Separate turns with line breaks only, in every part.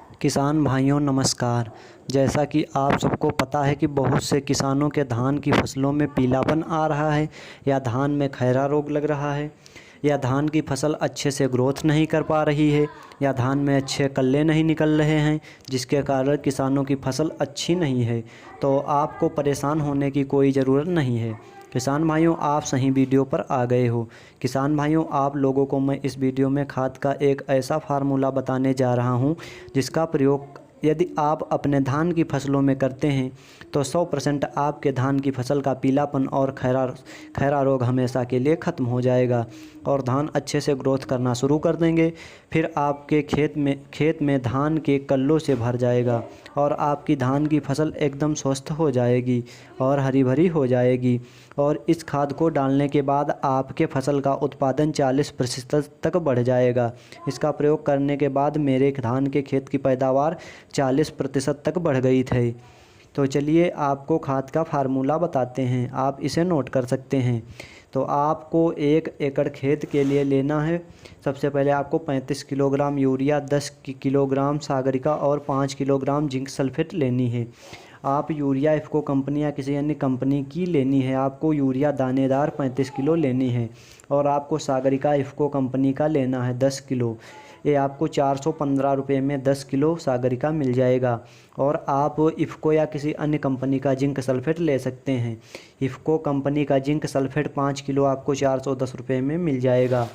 किसान भाइयों नमस्कार। जैसा कि आप सबको पता है कि बहुत से किसानों के धान की फसलों में पीलापन आ रहा है या धान में खैरा रोग लग रहा है या धान की फसल अच्छे से ग्रोथ नहीं कर पा रही है या धान में अच्छे कल्ले नहीं निकल रहे हैं, जिसके कारण किसानों की फसल अच्छी नहीं है। तो आपको परेशान होने की कोई ज़रूरत नहीं है। किसान भाइयों, आप सही वीडियो पर आ गए हो। किसान भाइयों, आप लोगों को मैं इस वीडियो में खाद का एक ऐसा फार्मूला बताने जा रहा हूं जिसका प्रयोग यदि आप अपने धान की फसलों में करते हैं तो 100% आपके धान की फसल का पीलापन और खैरा रोग हमेशा के लिए ख़त्म हो जाएगा और धान अच्छे से ग्रोथ करना शुरू कर देंगे। फिर आपके खेत में धान के कल्लों से भर जाएगा और आपकी धान की फसल एकदम स्वस्थ हो जाएगी और हरी भरी हो जाएगी। और इस खाद को डालने के बाद आपके फसल का उत्पादन 40% तक बढ़ जाएगा। इसका प्रयोग करने के बाद मेरे धान के खेत की पैदावार 40% तक बढ़ गई थी। तो चलिए आपको खाद का फार्मूला बताते हैं, आप इसे नोट कर सकते हैं। तो आपको 1 एकड़ खेत के लिए लेना है। सबसे पहले आपको 35 किलोग्राम यूरिया, 10 किलोग्राम सागरिका और 5 किलोग्राम जिंक सल्फेट लेनी है। आप यूरिया इफ़को कंपनी या किसी अन्य कंपनी की लेनी है। आपको यूरिया दानेदार 35 किलो लेनी है और आपको सागरिका इफ़को कंपनी का लेना है 10 किलो। ये आपको 415 रुपये में 10 किलो सागरिका मिल जाएगा। और आप इफ़को या किसी अन्य कंपनी का जिंक सल्फेट ले सकते हैं। इफ़को कंपनी का जिंक सल्फेट 5 किलो आपको 410 रुपये में मिल जाएगा।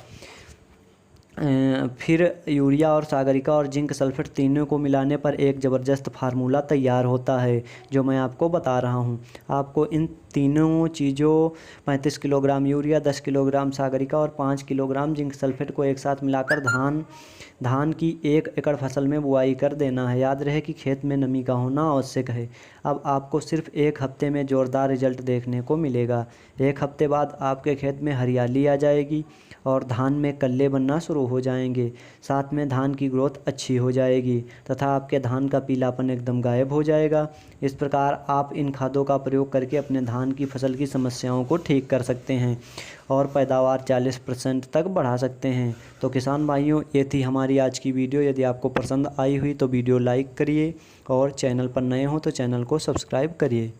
फिर यूरिया और सागरिका और जिंक सल्फेट तीनों को मिलाने पर एक ज़बरदस्त फार्मूला तैयार होता है जो मैं आपको बता रहा हूँ। आपको इन तीनों चीज़ों 35 किलोग्राम यूरिया, 10 किलोग्राम सागरिका और 5 किलोग्राम जिंक सल्फेट को एक साथ मिलाकर धान की 1 एकड़ फसल में बुआई कर देना है। याद रहे कि खेत में नमी का होना आवश्यक है। अब आपको सिर्फ 1 हफ्ते में ज़ोरदार रिजल्ट देखने को मिलेगा। 1 हफ्ते बाद आपके खेत में हरियाली आ जाएगी और धान में कल्ले बनना शुरू हो जाएंगे। साथ में धान की ग्रोथ अच्छी हो जाएगी तथा आपके धान का पीलापन एकदम गायब हो जाएगा। इस प्रकार आप इन खादों का प्रयोग करके अपने धान की फसल की समस्याओं को ठीक कर सकते हैं और पैदावार 40% तक बढ़ा सकते हैं। तो किसान भाइयों, ये थी हमारी आज की वीडियो। यदि आपको पसंद आई हुई तो वीडियो लाइक करिए और चैनल पर नए हो तो चैनल को सब्सक्राइब करिए।